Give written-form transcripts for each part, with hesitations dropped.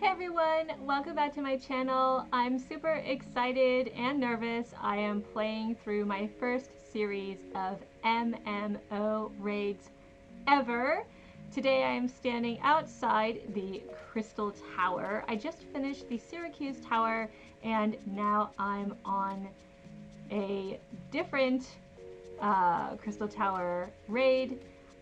everyone, welcome back to my channel. I'm super excited and nervous. I am playing through my first series of MMO raids ever. Today I am standing outside the Crystal Tower. I just finished the Syracuse Tower and now I'm on a different Crystal Tower raid.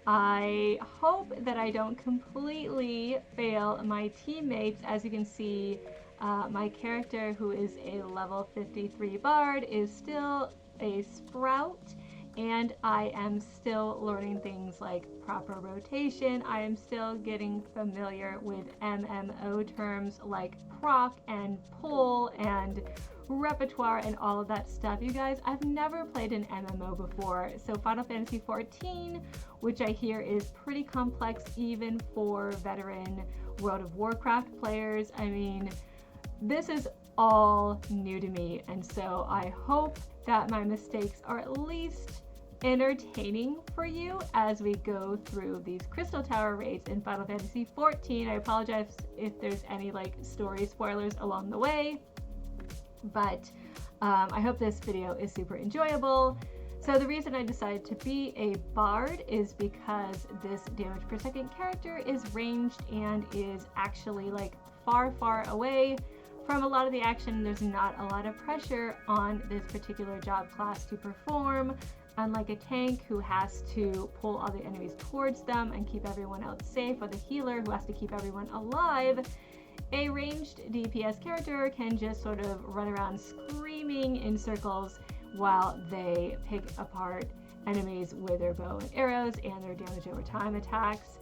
I hope that I don't completely fail my teammates. As you can see, my character, who is a level 53 bard, is still a sprout, and I am still learning things like proper rotation. I am still getting familiar with MMO terms like proc and pull and repertoire and all of that stuff. You guys, I've never played an MMO before, so Final Fantasy XIV, which I hear is pretty complex even for veteran World of Warcraft players. I mean, this is all new to me, and so I hope that my mistakes are at least entertaining for you as we go through these Crystal Tower raids in Final Fantasy XIV. I apologize if there's any story spoilers along the way, but I hope this video is super enjoyable. So the reason I decided to be a bard is because this damage per second character is ranged and is actually far away from a lot of the action. There's not a lot of pressure on this particular job class to perform, unlike a tank who has to pull all the enemies towards them and keep everyone else safe, or the healer who has to keep everyone alive. A ranged DPS character can just sort of run around screaming in circles while they pick apart enemies with their bow and arrows and their damage over time attacks.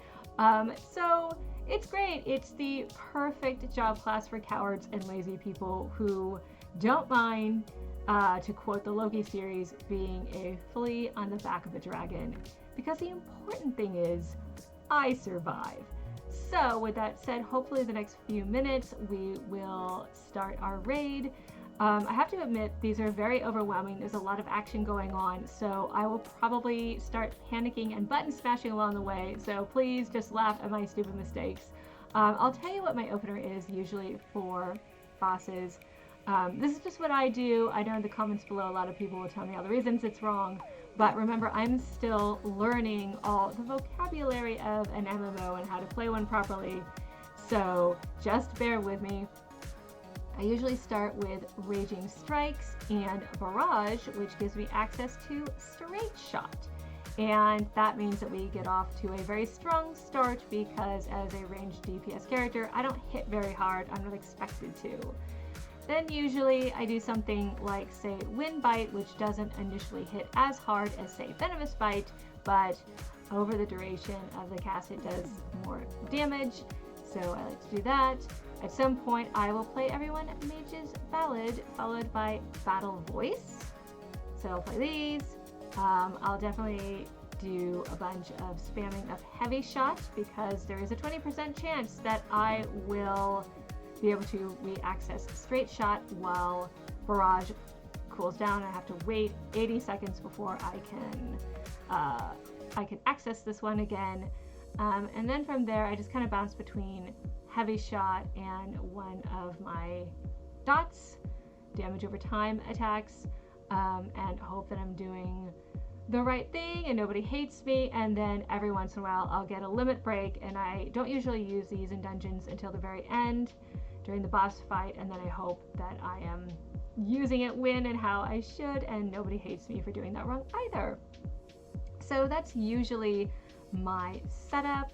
So it's great. It's the perfect job class for cowards and lazy people who don't mind, to quote the Loki series, being a flea on the back of a dragon. Because the important thing is, I survive. So with that said, hopefully the next few minutes we will start our raid. I have to admit, these are very overwhelming. There's a lot of action going on, so I will probably start panicking and button smashing along the way, so please just laugh at my stupid mistakes. I'll tell you what my opener is usually for bosses. This is just what I do. I know in the comments below a lot of people will tell me all the reasons it's wrong, but remember, I'm still learning all the vocabulary of an MMO and how to play one properly, so just bear with me. I usually start with Raging Strikes and Barrage, which gives me access to Straight Shot. And that means that we get off to a very strong start because as a ranged DPS character, I don't hit very hard. I'm not expected to. Then usually I do something like, say, Wind Bite, which doesn't initially hit as hard as, say, Venomous Bite, but over the duration of the cast it does more damage, so I like to do that. At some point I will play everyone Mage's Ballad, followed by Battle Voice. So I'll play these. I'll definitely do a bunch of spamming of Heavy Shot because there is a 20% chance that I will be able to re-access Straight Shot while Barrage cools down. I have to wait 80 seconds before I can access this one again. And then from there I just kind of bounce between Heavy Shot and one of my dots, damage over time attacks, and hope that I'm doing the right thing and nobody hates me. And then every once in a while I'll get a limit break, and I don't usually use these in dungeons until the very end during the boss fight, and then I hope that I am using it when and how I should and nobody hates me for doing that wrong either. So that's usually my setup.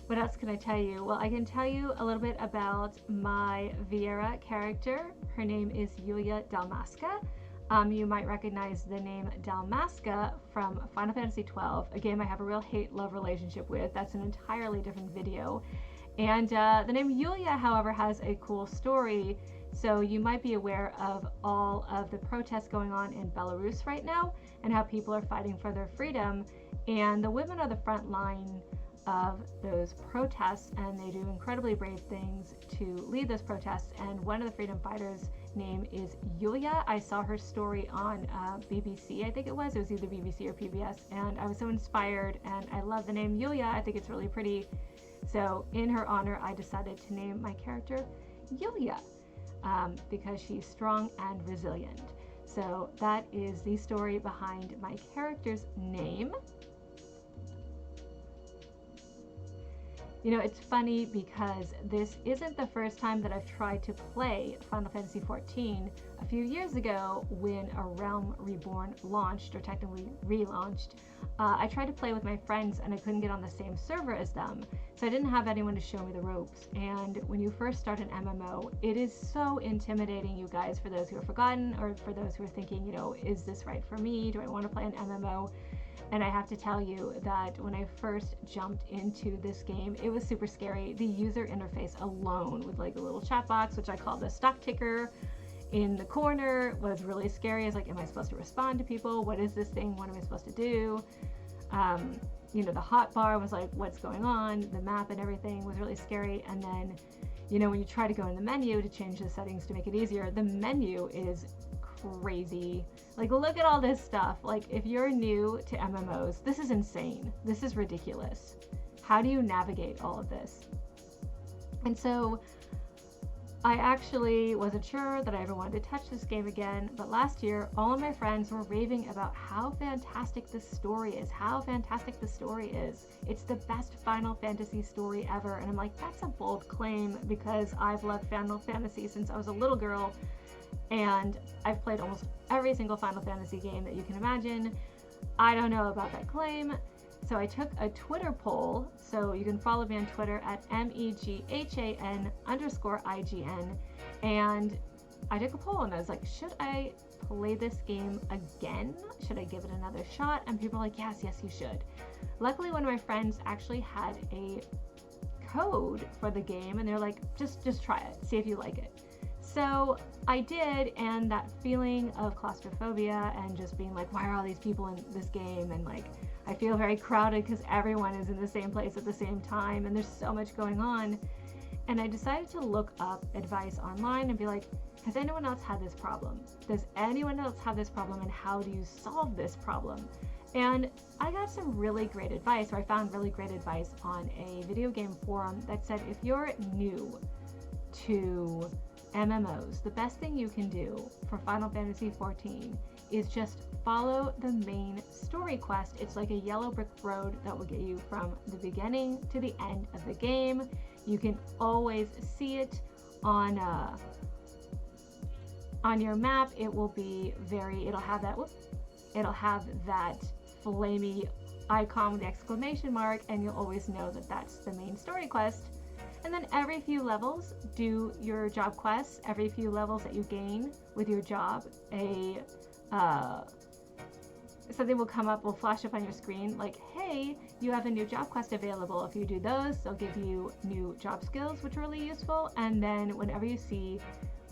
What else can I tell you? Well, I can tell you a little bit about my Viera character. Her name is Yulia Dalmasca. You might recognize the name Dalmasca from Final Fantasy XII, a game I have a real hate-love relationship with. That's an entirely different video. And the name Yulia, however, has a cool story. So you might be aware of all of the protests going on in Belarus right now and how people are fighting for their freedom. And the women are the front line of those protests, and they do incredibly brave things to lead those protests. And one of the freedom fighters' name is Yulia. I saw her story on BBC, I think it was either BBC or PBS, and I was so inspired, and I love the name Yulia. I think it's really pretty. So in her honor, I decided to name my character Yulia, because she's strong and resilient. So that is the story behind my character's name. You know, it's funny because this isn't the first time that I've tried to play Final Fantasy XIV. A few years ago, when A Realm Reborn launched, or technically relaunched, I tried to play with my friends and I couldn't get on the same server as them. So I didn't have anyone to show me the ropes. And when you first start an MMO, it is so intimidating, you guys, for those who have forgotten, or for those who are thinking, you know, is this right for me? Do I want to play an MMO? And I have to tell you that when I first jumped into this game, it was super scary. The user interface alone, with like a little chat box, which I call the stock ticker in the corner, was really scary. I was like, am I supposed to respond to people? What is this thing? What am I supposed to do? You know, the hot bar was like, what's going on? The map and everything was really scary. And then, you know, when you try to go in the menu to change the settings to make it easier, the menu is crazy. Like, look at all this stuff. Like, if you're new to MMOs, this is insane. This is ridiculous. How do you navigate all of this? And so I actually wasn't sure that I ever wanted to touch this game again, but last year all of my friends were raving about how fantastic this story is, It's the best Final Fantasy story ever. And I'm like, that's a bold claim, because I've loved Final Fantasy since I was a little girl, and I've played almost every single Final Fantasy game that you can imagine. I don't know about that claim. So I took a Twitter poll, so you can follow me on Twitter at MEGHAN_IGN, and I took a poll and I was like, should I play this game again? Should I give it another shot? And people were like, yes, you should. Luckily, one of my friends actually had a code for the game, and they're like, just try it, see if you like it. So I did, and that feeling of claustrophobia and just being like, why are all these people in this game? And like, I feel very crowded because everyone is in the same place at the same time and there's so much going on. And I decided to look up advice online and be like, has anyone else had this problem? Does anyone else have this problem, and how do you solve this problem? And I got some really great advice, or I found really great advice on a video game forum that said, if you're new to MMOs, the best thing you can do for Final Fantasy XIV is just follow the main story quest. It's like a yellow brick road that will get you from the beginning to the end of the game. You can always see it on your map. It will be it'll have that flamey icon with the exclamation mark, and you'll always know that that's the main story quest. And then every few levels, do your job quests. Every few levels that you gain with your job, something will flash up on your screen like, hey, you have a new job quest available. If you do those, they'll give you new job skills, which are really useful. And then whenever you see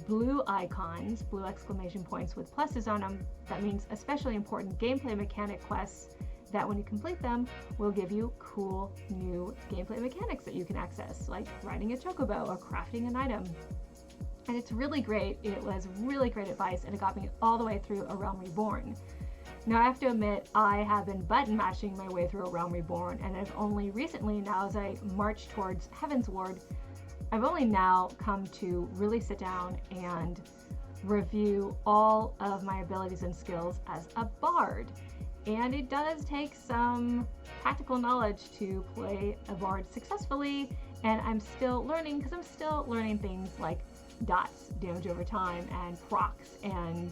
blue icons, blue exclamation points with pluses on them, that means especially important gameplay mechanic quests that when you complete them will give you cool new gameplay mechanics that you can access, like riding a chocobo or crafting an item. And it's really great. It was really great advice, and it got me all the way through A Realm Reborn. Now I have to admit, I have been button mashing my way through A Realm Reborn, and I've only recently, now as I march towards Heaven's Ward, I've only now come to really sit down and review all of my abilities and skills as a bard. And it does take some tactical knowledge to play a bard successfully, and I'm still learning, because I'm still learning things like dots, damage over time, and procs, and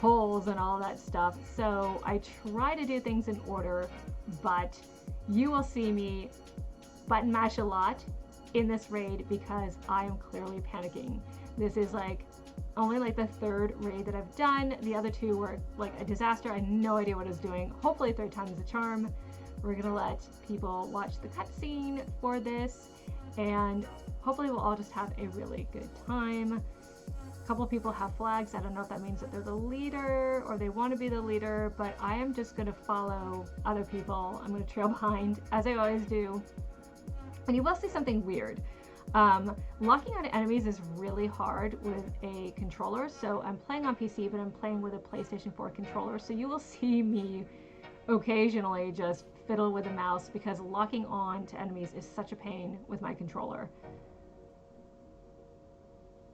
holes, and all that stuff. So I try to do things in order, but you will see me button mash a lot in this raid because I am clearly panicking. This is only the third raid that I've done. The other two were like a disaster. I had no idea what I was doing. Hopefully third time is a charm. We're gonna let people watch the cutscene for this, and hopefully we'll all just have a really good time. A couple of people have flags. I don't know if that means that they're the leader or they want to be the leader, but I am just gonna follow other people. I'm gonna trail behind, as I always do. And you will see something weird. Locking on enemies is really hard with a controller. So I'm playing on PC, but I'm playing with a PlayStation 4 controller. So you will see me occasionally just fiddle with the mouse because locking on to enemies is such a pain with my controller.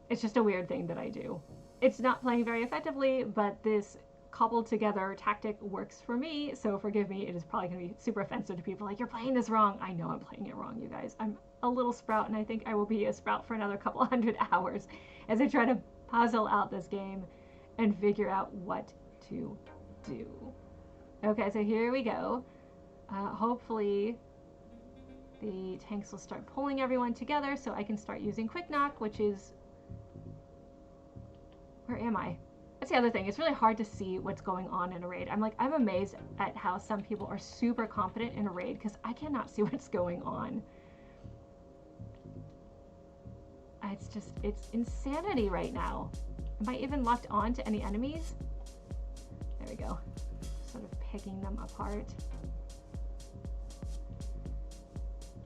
It's just a weird thing that I do. It's not playing very effectively, but this cobbled together tactic works for me, so forgive me. It is probably going to be super offensive to people like, you're playing this wrong. I know I'm playing it wrong, you guys. I'm a little sprout, and I think I will be a sprout for another couple hundred hours as I try to puzzle out this game and figure out what to do. Okay, so here we go. Hopefully the tanks will start pulling everyone together so I can start using Quick Knock, which is... Where am I? That's the other thing. It's really hard to see what's going on in a raid. I'm amazed at how some people are super confident in a raid because I cannot see what's going on. It's insanity right now. Am I even locked on to any enemies? There we go. Sort of picking them apart.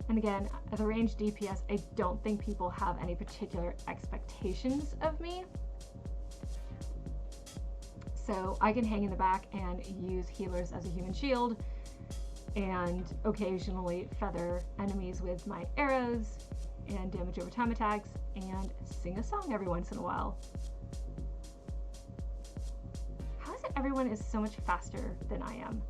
And again, as a ranged DPS, I don't think people have any particular expectations of me. So I can hang in the back and use healers as a human shield and occasionally feather enemies with my arrows and damage over time attacks and sing a song every once in a while. How is it everyone is so much faster than I am?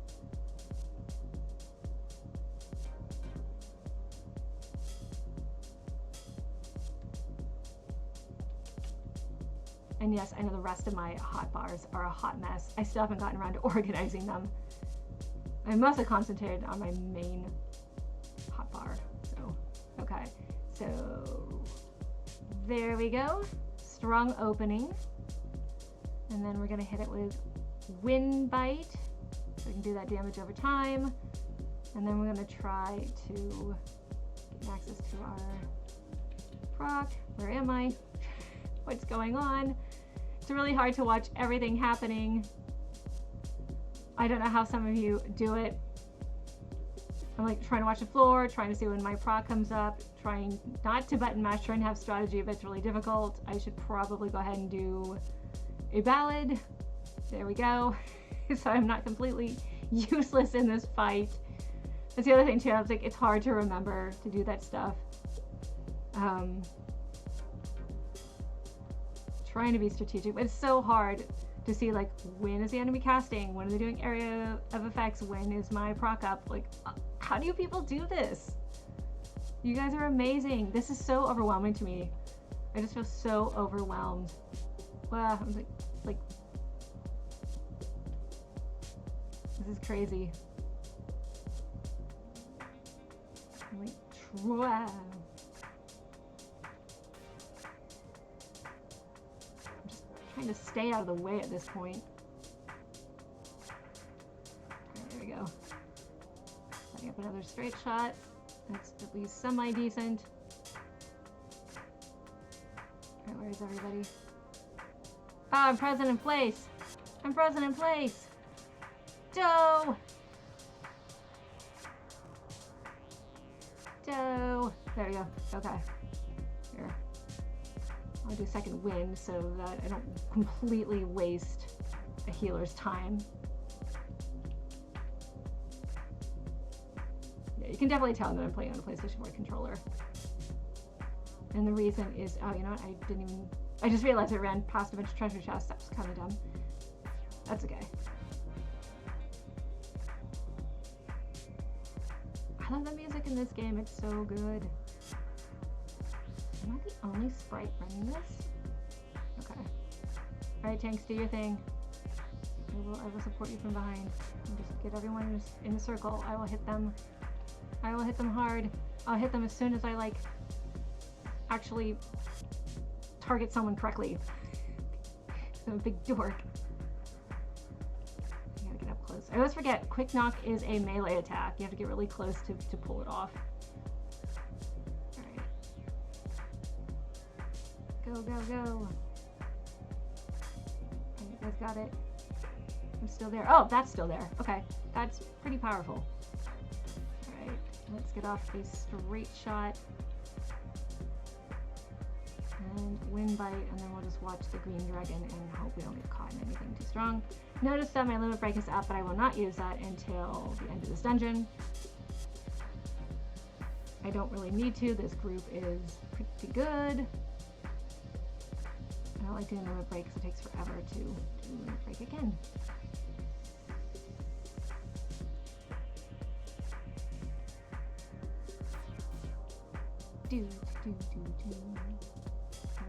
And yes, I know the rest of my hotbars are a hot mess. I still haven't gotten around to organizing them. I'm mostly concentrated on my main hotbar. So, okay. So, there we go. Strong opening. And then we're going to hit it with Wind Bite. So we can do that damage over time. And then we're going to try to get access to our proc. Where am I? What's going on? It's really hard to watch everything happening. I don't know how some of you do it. I'm like trying to watch the floor, trying to see when my proc comes up, trying not to button mash, trying to have strategy, but it's really difficult. I should probably go ahead and do a ballad. There we go. So I'm not completely useless in this fight. That's the other thing too. I was like, it's hard to remember to do that stuff. Trying to be strategic, but it's so hard to see like when is the enemy casting, when are they doing area of effects, when is my proc up, like how do you people do this? You guys are amazing. This is so overwhelming to me. I just feel so overwhelmed. Wow, I'm like this is crazy. I'm like, wow. Trying to stay out of the way at this point. There we go. Setting up another straight shot. That's at least semi-decent. Alright, where is everybody? Oh, I'm frozen in place! I'm frozen in place! Doe! Doe! There we go. Okay. Here. I'll do second wind so that I don't completely waste a healer's time. Yeah, you can definitely tell that I'm playing on a PlayStation 4 controller. And the reason is, oh, you know what? I just realized I ran past a bunch of treasure chests. That was kind of dumb. That's okay. I love the music in this game. It's so good. Am I the only sprite running this? Okay. Alright, tanks, do your thing. I will support you from behind. And just get everyone in a circle. I will hit them. I will hit them hard. I'll hit them as soon as I like actually target someone correctly. I'm a big dork. I gotta get up close. I always forget, Quick Knock is a melee attack. You have to get really close to pull it off. Go, go, go. Okay, you guys got it. I'm still there. Oh, that's still there. Okay, that's pretty powerful. Alright, let's get off a straight shot. And wind bite, and then we'll just watch the green dragon and hope we don't get caught in anything too strong. Notice that my limit break is up, but I will not use that until the end of this dungeon. I don't really need to. This group is pretty good. I don't like doing limit break because it takes forever to do limit break again.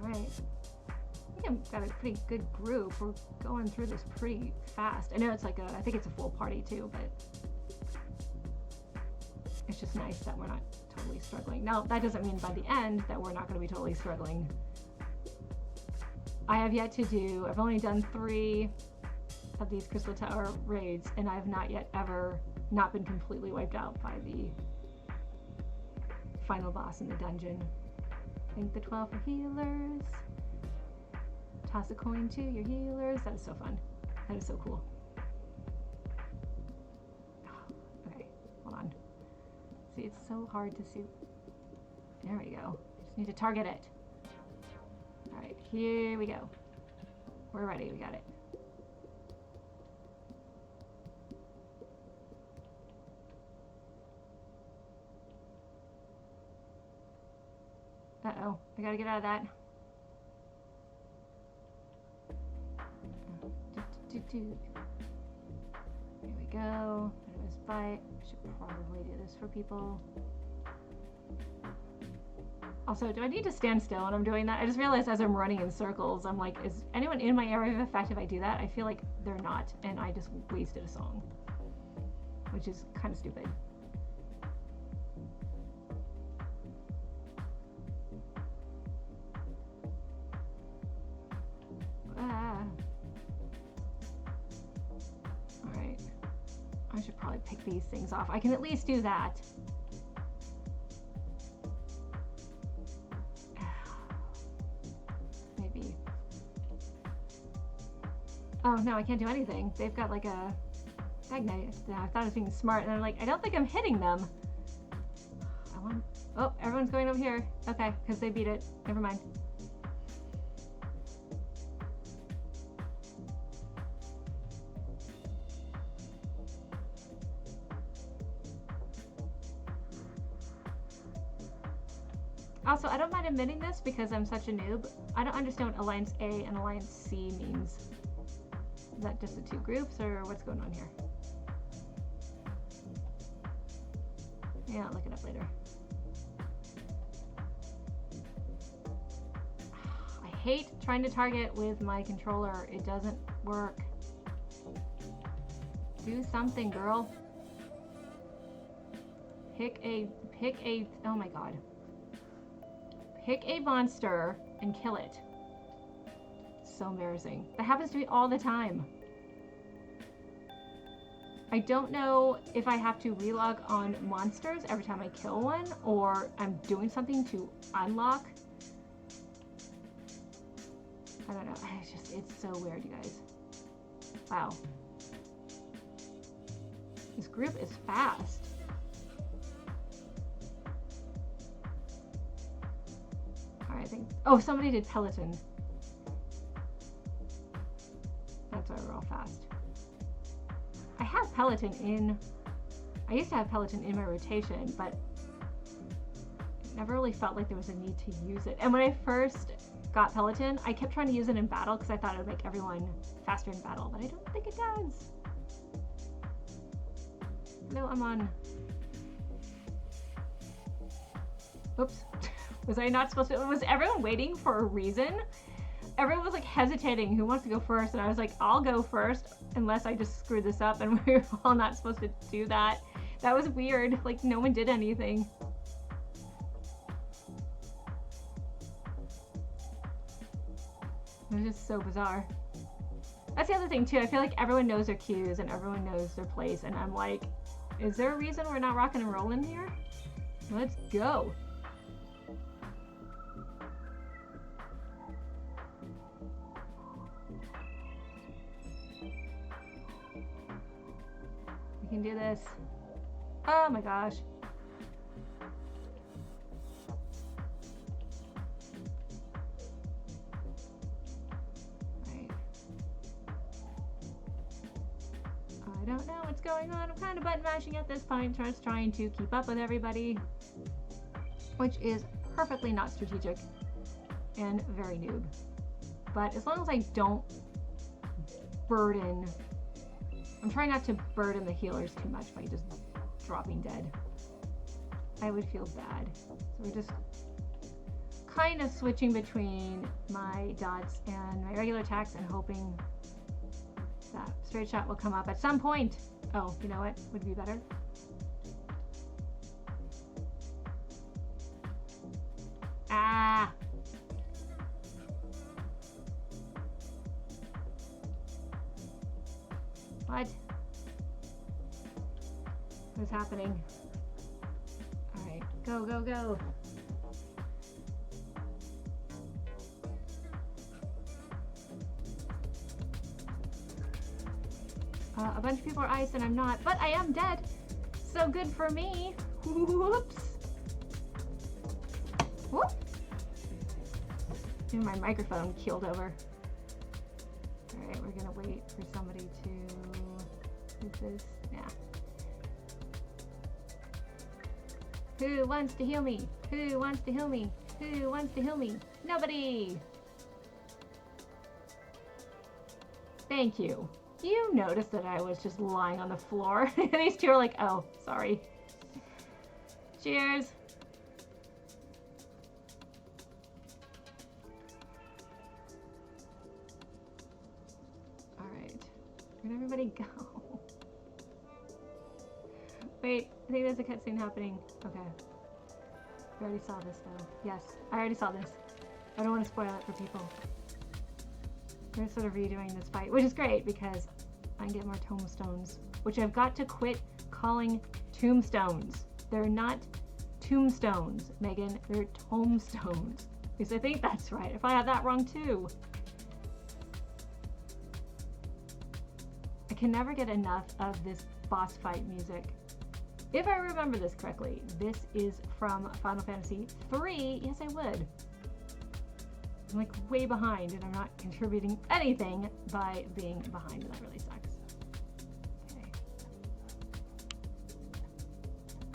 Alright. I think I've got a pretty good group. We're going through this pretty fast. I know it's like I think it's a full party too, but it's just nice that we're not totally struggling. Now, that doesn't mean by the end that we're not going to be totally struggling. I have yet to do, I've only done 3 of these Crystal Tower raids, and I have not yet ever not been completely wiped out by the final boss in the dungeon. Thank the 12 for healers. Toss a coin to your healers. That is so fun. That is so cool. Okay, hold on. See, it's so hard to see. There we go. Just need to target it. All right, here we go. We're ready. We got it. Uh-oh, I gotta get out of that. Here we go. Venomous bite. I should probably do this for people. Also, do I need to stand still when I'm doing that? I just realized as I'm running in circles, I'm like, is anyone in my area of effect if I do that? I feel like they're not, and I just wasted a song, which is kind of stupid. Alright. I should probably pick these things off. I can at least do that. Maybe. Oh no, I can't do anything. They've got like a magnet. I thought I was being smart, and I'm like, I don't think I'm hitting them. Oh, everyone's going over here. Okay, because they beat it. Never mind. Also, I don't mind admitting this because I'm such a noob. I don't understand what Alliance A and Alliance C means. Is that just the 2 groups, or what's going on here? Yeah, I'll look it up later. I hate trying to target with my controller. It doesn't work. Do something, girl. Pick a, oh my god. Pick a monster and kill it. So embarrassing. That happens to me all the time. I don't know if I have to relog on monsters every time I kill one, or I'm doing something to unlock. I don't know. It's so weird, you guys. Wow. This group is fast. Alright, I think... Oh, somebody did Peloton. That's why we're all fast. I have Peloton in... I used to have Peloton in my rotation, but it never really felt like there was a need to use it. And when I first got Peloton, I kept trying to use it in battle because I thought it would make everyone faster in battle, but I don't think it does. No, I'm on... Oops. Was I not supposed to? Was everyone waiting for a reason? Everyone was like hesitating who wants to go first, and I was like, I'll go first unless I just screwed this up, and we were all not supposed to do that. That was weird. Like, no one did anything. It was just so bizarre. That's the other thing too. I feel like everyone knows their cues and everyone knows their place, and I'm like, is there a reason we're not rocking and rolling here? Let's go. We can do this. Oh my gosh. don't know what's going on. I'm kind of button mashing at this point, just trying to keep up with everybody, which is perfectly not strategic and very noob. But as long as I don't burden, I'm trying not to burden the healers too much by just dropping dead. I would feel bad. So we're just kind of switching between my dots and my regular attacks and hoping that straight shot will come up at some point. Oh, you know what would be better? Ah! What? What's happening? Alright, go, go, go! A bunch of people are ice and I'm not, but I am dead! So good for me! Whoops! Whoop! Even my microphone keeled over. Alright, we're gonna wait for somebody to... Who's this? Yeah. Who wants to heal me? Who wants to heal me? Who wants to heal me? Nobody! Thank you. You noticed that I was just lying on the floor. These two are like, oh, sorry. Cheers. All right. Where'd everybody go? Wait, I think there's a cutscene happening. Okay. We already saw this though. Yes, I already saw this. I don't want to spoil it for people. They're sort of redoing this fight, which is great because I can get more tombstones, which I've got to quit calling tombstones. They're not tombstones, Megan. They're tombstones. Because I think that's right. If I have that wrong too. I can never get enough of this boss fight music. If I remember this correctly, this is from Final Fantasy III. Yes, I would. I'm like way behind and I'm not contributing anything by being behind, and that really sucks. Okay.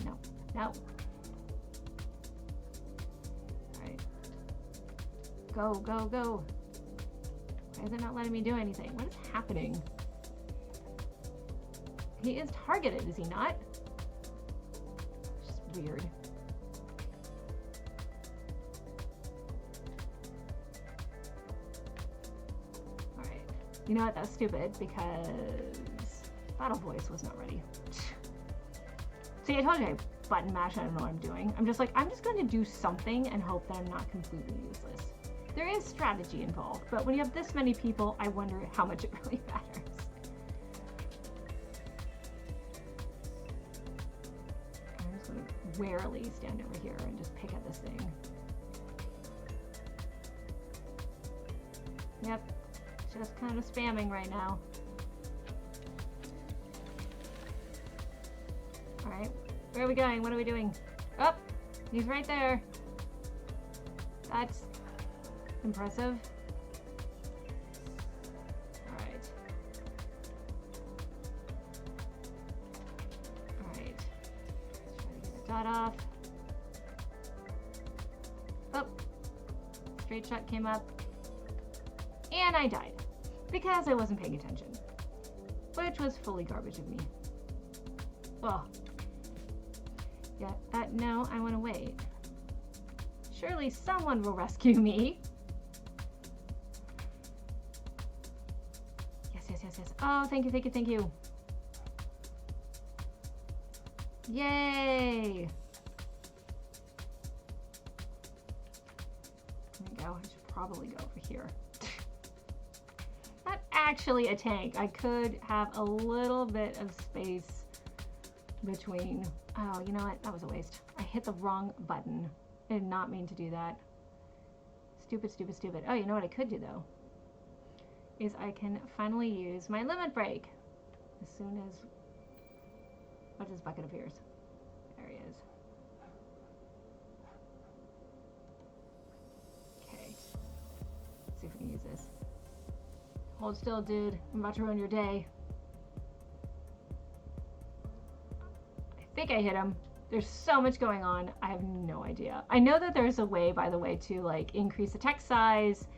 No, no. Alright. Go, go, go. Why is it not letting me do anything? What is happening? He is targeted, is he not? Just weird. You know what, that's stupid because Battle Voice was not ready. See, I told you I button mash, I don't know what I'm doing. I'm just like, I'm just going to do something and hope that I'm not completely useless. There is strategy involved, but when you have this many people, I wonder how much it really matters. I'm just going to warily stand over here and just pick at this thing. Yep. Just kind of spamming right now. Alright, where are we going? What are we doing? Oh, he's right there. That's impressive. Alright. Alright. Let's try to get a dot off. Oh, straight shot came up. And I died. Because I wasn't paying attention. Which was fully garbage of me. Well. Yeah, no, I want to wait. Surely someone will rescue me. Yes, yes, yes, yes. Oh, thank you, thank you, thank you. Yay! There we go. I should probably go over here. Actually a tank. I could have a little bit of space between. Oh, you know what? That was a waste. I hit the wrong button. I did not mean to do that. Stupid, stupid, stupid. Oh, you know what I could do though? Is I can finally use my limit break as soon as what this bucket appears. There he is. Okay. Let's see if we can use this. Hold still, dude. I'm about to ruin your day. I hit him. There's so much going on. I have no idea. I know that there's a way, by the way, to like increase the text size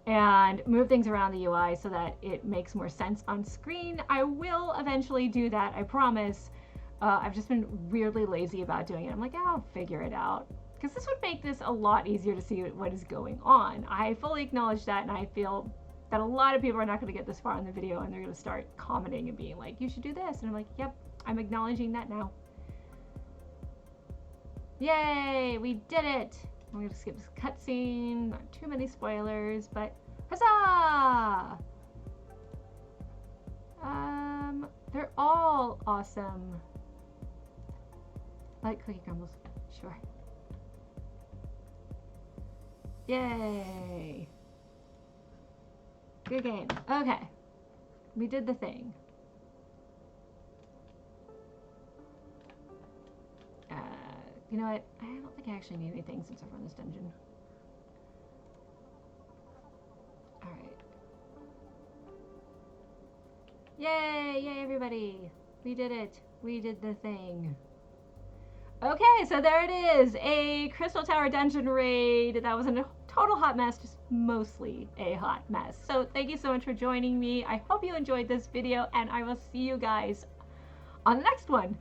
and move things around the UI so that it makes more sense on screen. I will eventually do that, I promise. I've just been weirdly lazy about doing it. I'm like, I'll figure it out. Because this would make this a lot easier to see what is going on. I fully acknowledge that, and I feel that a lot of people are not going to get this far in the video and they're going to start commenting and being like, you should do this. And I'm like, yep, I'm acknowledging that now. Yay, we did it. I'm going to skip this cutscene. Not too many spoilers, but huzzah! They're all awesome. I like Cookie Crumbles, sure. Yay! Good game. Okay. We did the thing. You know what? I don't think I actually need anything since I've run this dungeon. Alright. Yay! Yay, everybody! We did it. We did the thing. Okay, so there it is. A Crystal Tower dungeon raid. That was a total hot mess, just mostly a hot mess. So thank you so much for joining me. I hope you enjoyed this video, and I will see you guys on the next one.